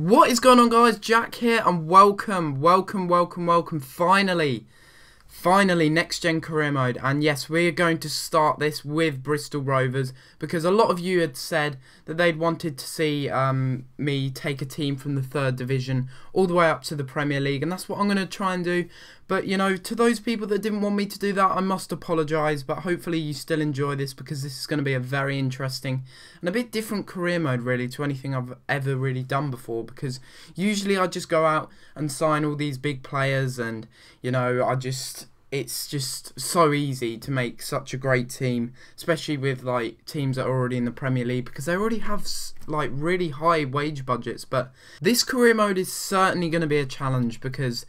What is going on, guys? Jack here, and welcome. Finally, next gen career mode. And yes, we're going to start this with Bristol Rovers because a lot of you had said that they'd wanted to see me take a team from the 3rd division all the way up to the Premier League, and that's what I'm going to try and do. But you know, to those people that didn't want me to do that, I must apologise, but hopefully you still enjoy this because this is going to be a very interesting and a bit different career mode really to anything I've ever really done before, because usually I just go out and sign all these big players, and you know, it's just so easy to make such a great team, especially with like teams that are already in the Premier League, because they already have like really high wage budgets. But this career mode is certainly going to be a challenge because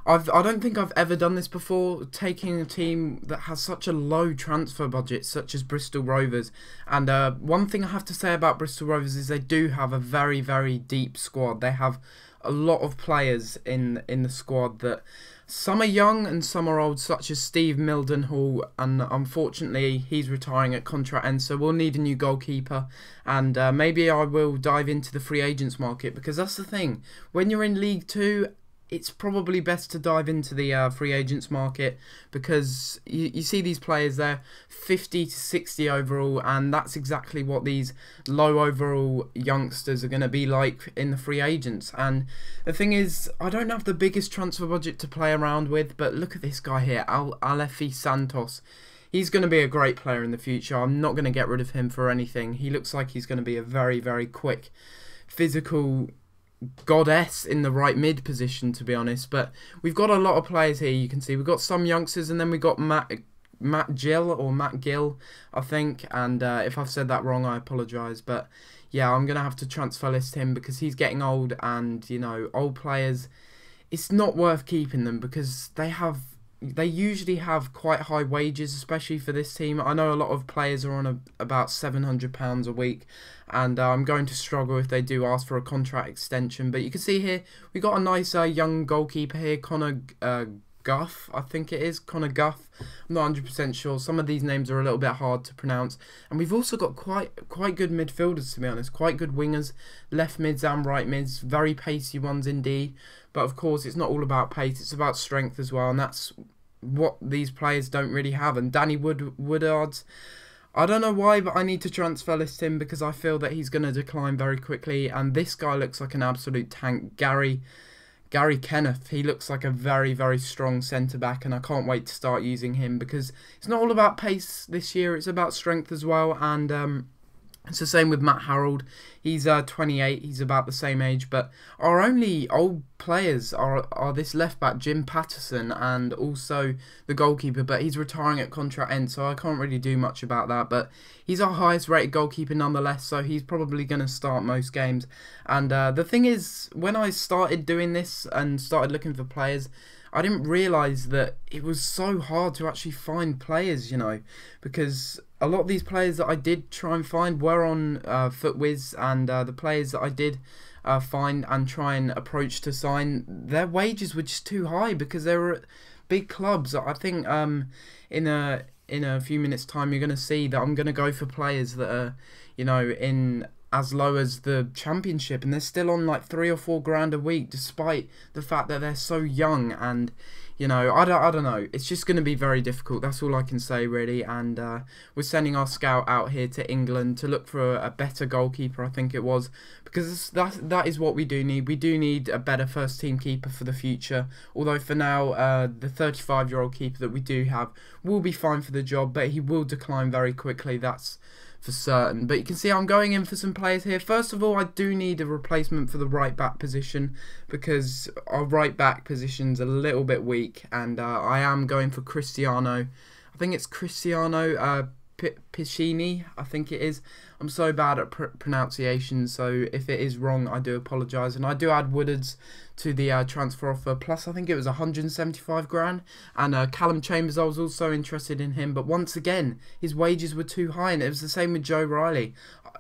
I don't think I've ever done this before, taking a team that has such a low transfer budget such as Bristol Rovers. And one thing I have to say about Bristol Rovers is they do have a very, very deep squad. They have a lot of players in the squad that some are young and some are old, such as Steve Mildenhall, and unfortunately he's retiring at contract end, so we'll need a new goalkeeper. And maybe I will dive into the free agents market, because that's the thing, when you're in League 2 it's probably best to dive into the free agents market, because you see these players there 50 to 60 overall, and that's exactly what these low overall youngsters are going to be like in the free agents. And the thing is, I don't have the biggest transfer budget to play around with, but look at this guy here, Alefi Santos. He's going to be a great player in the future. I'm not going to get rid of him for anything. He looks like he's going to be a very, very quick, physical goddess in the right mid position, to be honest. But we've got a lot of players here. You can see we've got some youngsters, and then we've got Matt Gill, I think. And if I've said that wrong, I apologise. But yeah, I'm gonna have to transfer list him because he's getting old, and you know, old players, it's not worth keeping them because they usually have quite high wages, especially for this team. I know a lot of players are on about £700 a week, and I'm going to struggle if they do ask for a contract extension. But you can see here, we got a nice young goalkeeper here, Connor Guff, I think it is, Connor Guff. I'm not 100% sure. Some of these names are a little bit hard to pronounce. And we've also got quite good midfielders, to be honest, quite good wingers, left mids and right mids, very pacey ones indeed. But of course, it's not all about pace, it's about strength as well, and that's what these players don't really have. And Danny Woodard, I don't know why, but I need to transfer list him because I feel that he's going to decline very quickly. And this guy looks like an absolute tank, Gary Kenneth. He looks like a very, very strong centre-back, and I can't wait to start using him because it's not all about pace this year, it's about strength as well. And it's the same with Matt Harold. He's 28, he's about the same age, but our only old players are this left-back, Jim Patterson, and also the goalkeeper, but he's retiring at contract end, so I can't really do much about that. But he's our highest rated goalkeeper nonetheless, so he's probably going to start most games. And the thing is, when I started doing this and started looking for players, I didn't realise that it was so hard to actually find players, you know, because a lot of these players that I did try and find were on FootWiz, and the players that I did find and try and approach to sign, their wages were just too high because they were at big clubs. I think in a few minutes time you're going to see that I'm going to go for players that are, you know, in as low as the Championship, and they're still on like £3 or £4 a week, despite the fact that they're so young. And you know, I don't know, it's just going to be very difficult, that's all I can say really. And we're sending our scout out here to England to look for a better goalkeeper, I think it was, because that is what we do need. We do need a better first team keeper for the future, although for now the 35-year-old keeper that we do have will be fine for the job, but he will decline very quickly, that's for certain. But you can see I'm going in for some players here. First of all, I do need a replacement for the right back position because our right back position's a little bit weak, and I am going for Cristiano. I think it's Cristiano Piccini, I think it is. I'm so bad at pronunciation, so if it is wrong, I do apologise. And I do add Woodards to the transfer offer, plus I think it was 175 grand. And Callum Chambers, I was also interested in him, but once again, his wages were too high, and it was the same with Joe Riley.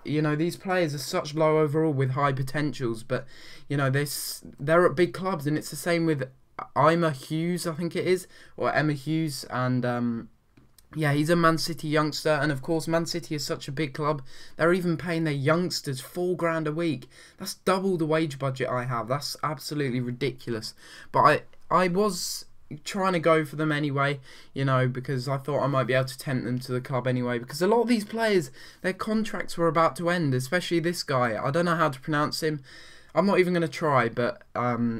You know, these players are such low overall with high potentials, but you know, they're at big clubs, and it's the same with Emma Hughes, I think it is, or Emma Hughes, and Yeah, he's a Man City youngster, and of course Man City is such a big club, they're even paying their youngsters £4 grand a week. That's double the wage budget I have. That's absolutely ridiculous. But I was trying to go for them anyway, you know, because I thought I might be able to tempt them to the club anyway, because a lot of these players, their contracts were about to end, especially this guy. I don't know how to pronounce him. I'm not even going to try, but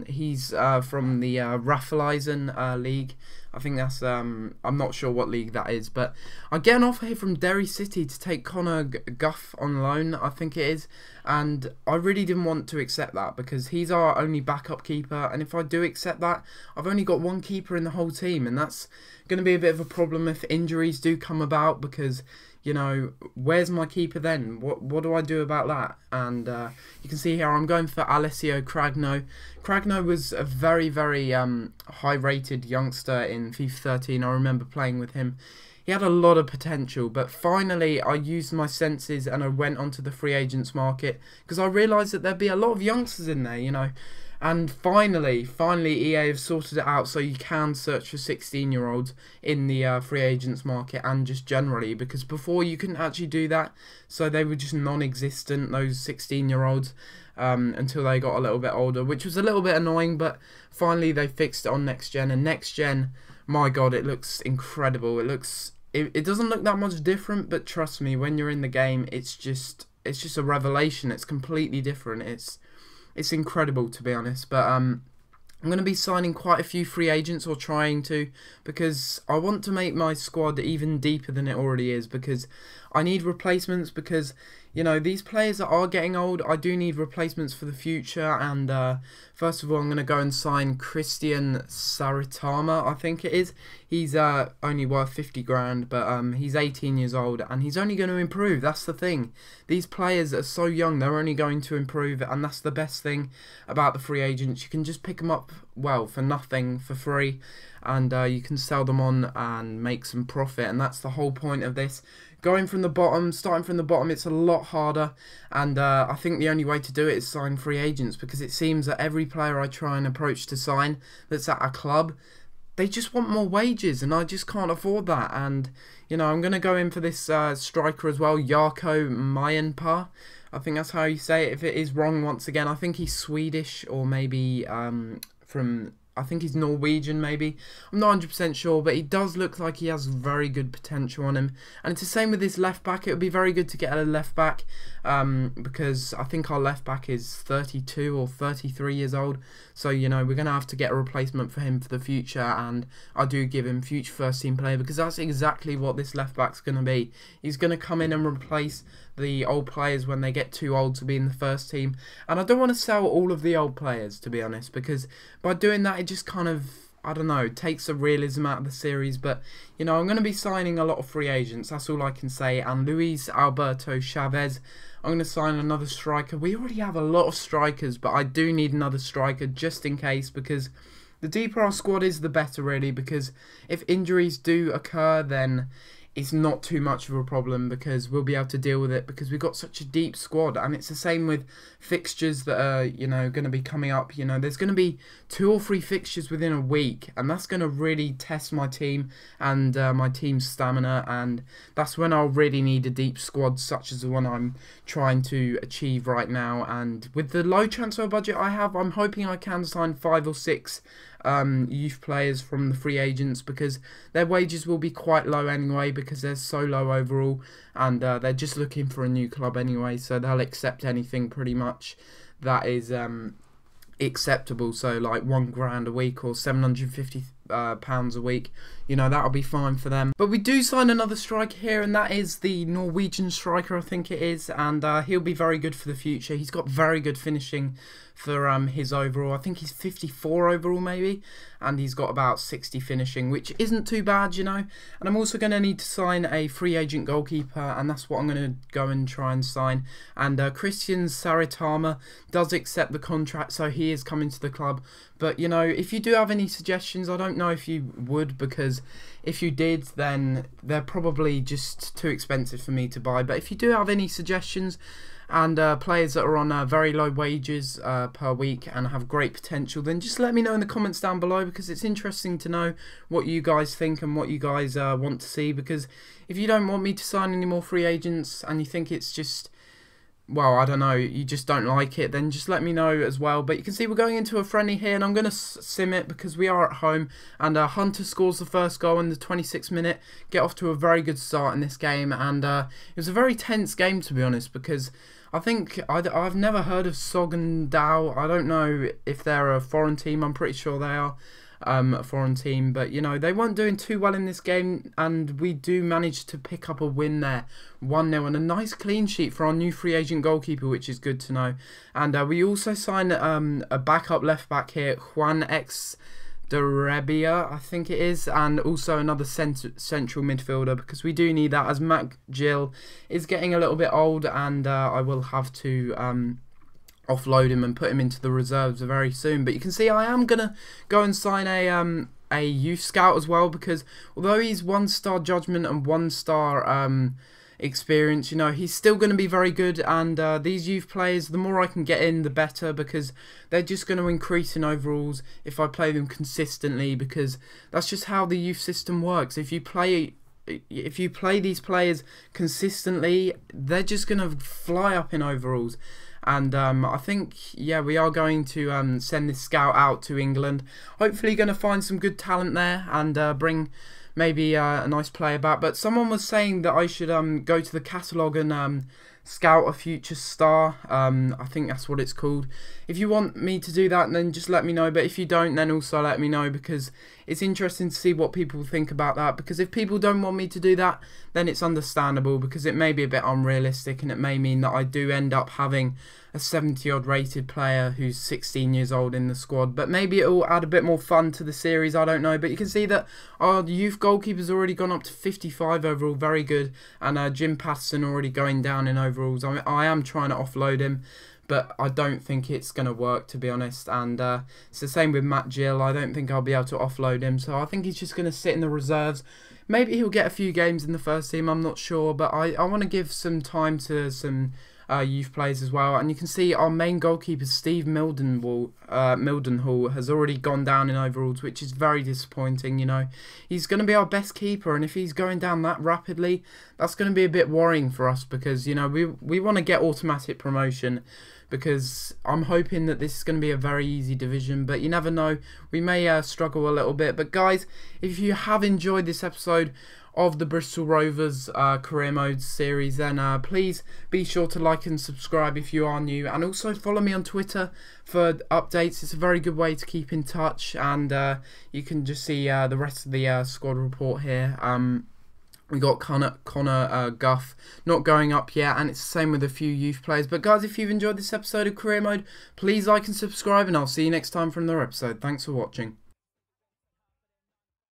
he's from the Raiffeisen League. I think that's, I'm not sure what league that is, but I get an offer here from Derry City to take Connor Guff on loan, I think it is, and I really didn't want to accept that because he's our only backup keeper, and if I do accept that, I've only got one keeper in the whole team, and that's going to be a bit of a problem if injuries do come about, because, you know, where's my keeper then? What do I do about that? And you can see here I'm going for Alessio Cragno. Cragno was a very, very high-rated youngster in FIFA 13. I remember playing with him. He had a lot of potential, but finally I used my senses and I went onto the free agents market because I realised that there'd be a lot of youngsters in there, you know. And finally EA have sorted it out so you can search for 16-year-olds in the free agents market and just generally, because before you couldn't actually do that, so they were just non-existent, those 16-year-olds, until they got a little bit older, which was a little bit annoying, but finally they fixed it on next gen, and next gen, my god, it looks incredible. It doesn't look that much different, but trust me, when you're in the game, it's just a revelation. It's completely different. It's incredible, to be honest, but I'm going to be signing quite a few free agents, or trying to, because I want to make my squad even deeper than it already is, because I need replacements, because, you know, these players that are getting old, I do need replacements for the future, and first of all, I'm going to go and sign Christian Saritama, I think it is. He's only worth 50 grand, but he's 18 years old, and he's only going to improve. That's the thing. These players are so young, they're only going to improve, and that's the best thing about the free agents. You can just pick them up, well, for nothing, for free, and you can sell them on and make some profit, and that's the whole point of this. Going from the bottom, starting from the bottom, it's a lot harder, and I think the only way to do it is sign free agents, because it seems that every player I try and approach to sign that's at a club, they just want more wages, and I just can't afford that. And, you know, I'm going to go in for this striker as well, Jarkko Mayenpa. I think that's how you say it. If it is wrong, once again, I think he's Swedish, or maybe from... I think he's Norwegian, maybe. I'm not 100% sure, but he does look like he has very good potential on him. And it's the same with this left back. It would be very good to get a left back, because I think our left back is 32 or 33 years old. So, you know, we're going to have to get a replacement for him for the future. And I do give him future first team player, because that's exactly what this left back's going to be. He's going to come in and replace the old players when they get too old to be in the first team. And I don't want to sell all of the old players, to be honest, because by doing that, it just kind of, I don't know, takes the realism out of the series. But, you know, I'm going to be signing a lot of free agents, that's all I can say. And Luis Alberto Chavez, I'm going to sign another striker. We already have a lot of strikers, but I do need another striker just in case, because the deeper our squad is, the better, really, because if injuries do occur, then it's not too much of a problem, because we'll be able to deal with it, because we've got such a deep squad. And it's the same with fixtures that are, you know, going to be coming up. You know, there's going to be 2 or 3 fixtures within a week, and that's going to really test my team and my team's stamina, and that's when I'll really need a deep squad such as the one I'm trying to achieve right now. And with the low transfer budget I have, I'm hoping I can sign 5 or 6 youth players from the free agents, because their wages will be quite low anyway, because they're so low overall, and they're just looking for a new club anyway, so they'll accept anything pretty much that is acceptable. So like £1 grand a week, or £750 a week, you know, that'll be fine for them. But we do sign another striker here, and that is the Norwegian striker, I think it is, and he'll be very good for the future. He's got very good finishing for his overall. I think he's 54 overall maybe, and he's got about 60 finishing, which isn't too bad, you know. And I'm also going to need to sign a free agent goalkeeper, and that's what I'm going to go and try and sign. And Christian Saritama does accept the contract, so he is coming to the club. But, you know, if you do have any suggestions, I don't know if you would, because if you did, then they're probably just too expensive for me to buy. But if you do have any suggestions, and players that are on very low wages per week and have great potential, then just let me know in the comments down below, because it's interesting to know what you guys think and what you guys want to see. Because if you don't want me to sign any more free agents and you think it's just, well, I don't know, you just don't like it, then just let me know as well. But you can see we're going into a friendly here, and I'm going to sim it because we are at home. And Hunter scores the first goal in the 26th minute, get off to a very good start in this game. And it was a very tense game, to be honest, because I think I've never heard of Sogndal. I don't know if they're a foreign team. I'm pretty sure they are a foreign team, but you know, they weren't doing too well in this game, and we do manage to pick up a win there, 1-0, and a nice clean sheet for our new free agent goalkeeper, which is good to know. And we also signed a backup left back here, Juan X Derebia, I think it is, and also another central midfielder, because we do need that, as Mac Gill is getting a little bit old, and I will have to offload him and put him into the reserves very soon. But you can see I am gonna go and sign a youth scout as well, because although he's 1-star judgment and 1-star experience, you know, he's still going to be very good. And these youth players, the more I can get in, the better, because they're just going to increase in overalls if I play them consistently, because that's just how the youth system works. If you play these players consistently, they're just going to fly up in overalls. And I think, yeah, we are going to send this scout out to England. Hopefully going to find some good talent there and bring maybe a nice player back. But someone was saying that I should go to the catalogue and scout a future star. I think that's what it's called. If you want me to do that, then just let me know. But if you don't, then also let me know, because it's interesting to see what people think about that. Because if people don't want me to do that, then it's understandable, because it may be a bit unrealistic, and it may mean that I do end up having a 70-odd rated player who's 16 years old in the squad. But maybe it will add a bit more fun to the series, I don't know. But you can see that our youth goalkeeper's already gone up to 55 overall, very good. And Jim Patterson already going down in overalls. I am trying to offload him, but I don't think it's going to work, to be honest. And it's the same with Matt Gill. I don't think I'll be able to offload him, so I think he's just going to sit in the reserves. Maybe he'll get a few games in the first team, I'm not sure, but I want to give some time to some youth players as well. And you can see our main goalkeeper, Steve Mildenhall, has already gone down in overalls, which is very disappointing. You know, he's going to be our best keeper, and if he's going down that rapidly, that's going to be a bit worrying for us, because you know, we want to get automatic promotion, because I'm hoping that this is going to be a very easy division. But you never know, we may struggle a little bit. But guys, if you have enjoyed this episode of the Bristol Rovers career mode series, then please be sure to like and subscribe if you are new, and also follow me on Twitter for updates. It's a very good way to keep in touch, and you can just see the rest of the squad report here. We got Connor Guff not going up yet, and it's the same with a few youth players. But guys, if you've enjoyed this episode of career mode, please like and subscribe, and I'll see you next time for another episode. Thanks for watching.